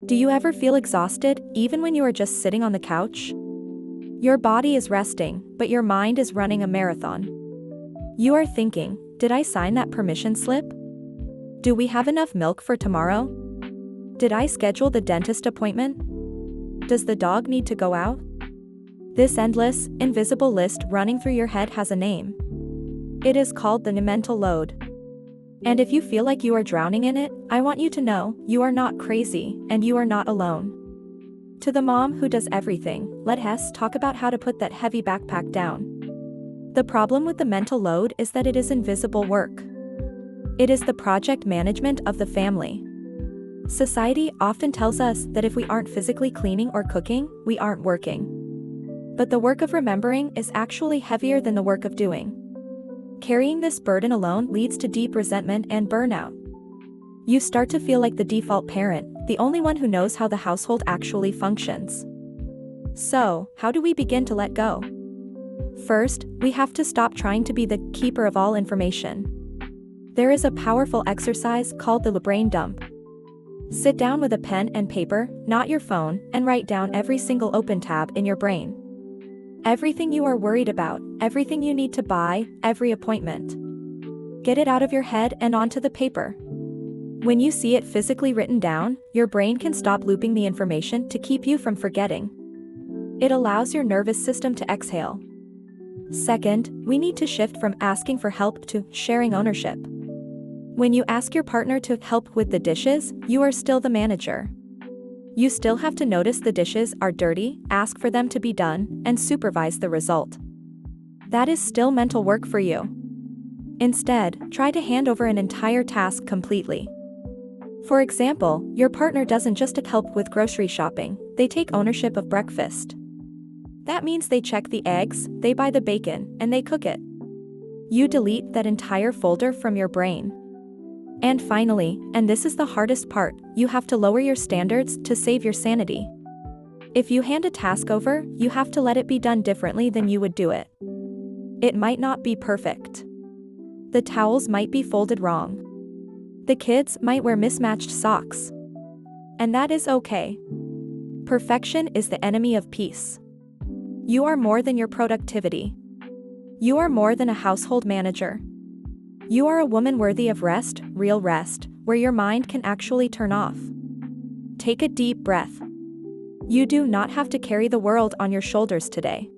Do you ever feel exhausted, even when you are just sitting on the couch? Your body is resting, but your mind is running a marathon. You are thinking, did I sign that permission slip? Do we have enough milk for tomorrow? Did I schedule the dentist appointment? Does the dog need to go out? This endless, invisible list running through your head has a name. It is called the mental load. And if you feel like you are drowning in it, I want you to know, you are not crazy, and you are not alone. To the mom who does everything, let's talk about how to put that heavy backpack down. The problem with the mental load is that it is invisible work. It is the project management of the family. Society often tells us that if we aren't physically cleaning or cooking, we aren't working. But the work of remembering is actually heavier than the work of doing. Carrying this burden alone leads to deep resentment and burnout. You start to feel like the default parent, the only one who knows how the household actually functions. So, how do we begin to let go? First, we have to stop trying to be the keeper of all information. There is a powerful exercise called the brain dump. Sit down with a pen and paper, not your phone, and write down every single open tab in your brain. Everything you are worried about, everything you need to buy, every appointment. Get it out of your head and onto the paper. When you see it physically written down, your brain can stop looping the information to keep you from forgetting. It allows your nervous system to exhale. Second, we need to shift from asking for help to sharing ownership. When you ask your partner to help with the dishes, you are still the manager. You still have to notice the dishes are dirty, ask for them to be done, and supervise the result. That is still mental work for you. Instead, try to hand over an entire task completely. For example, your partner doesn't just help with grocery shopping, they take ownership of breakfast. That means they check the eggs, they buy the bacon, and they cook it. You delete that entire folder from your brain. And finally, and this is the hardest part, you have to lower your standards to save your sanity. If you hand a task over, you have to let it be done differently than you would do it. It might not be perfect. The towels might be folded wrong. The kids might wear mismatched socks. And that is okay. Perfection is the enemy of peace. You are more than your productivity. You are more than a household manager. You are a woman worthy of rest, real rest, where your mind can actually turn off. Take a deep breath. You do not have to carry the world on your shoulders today.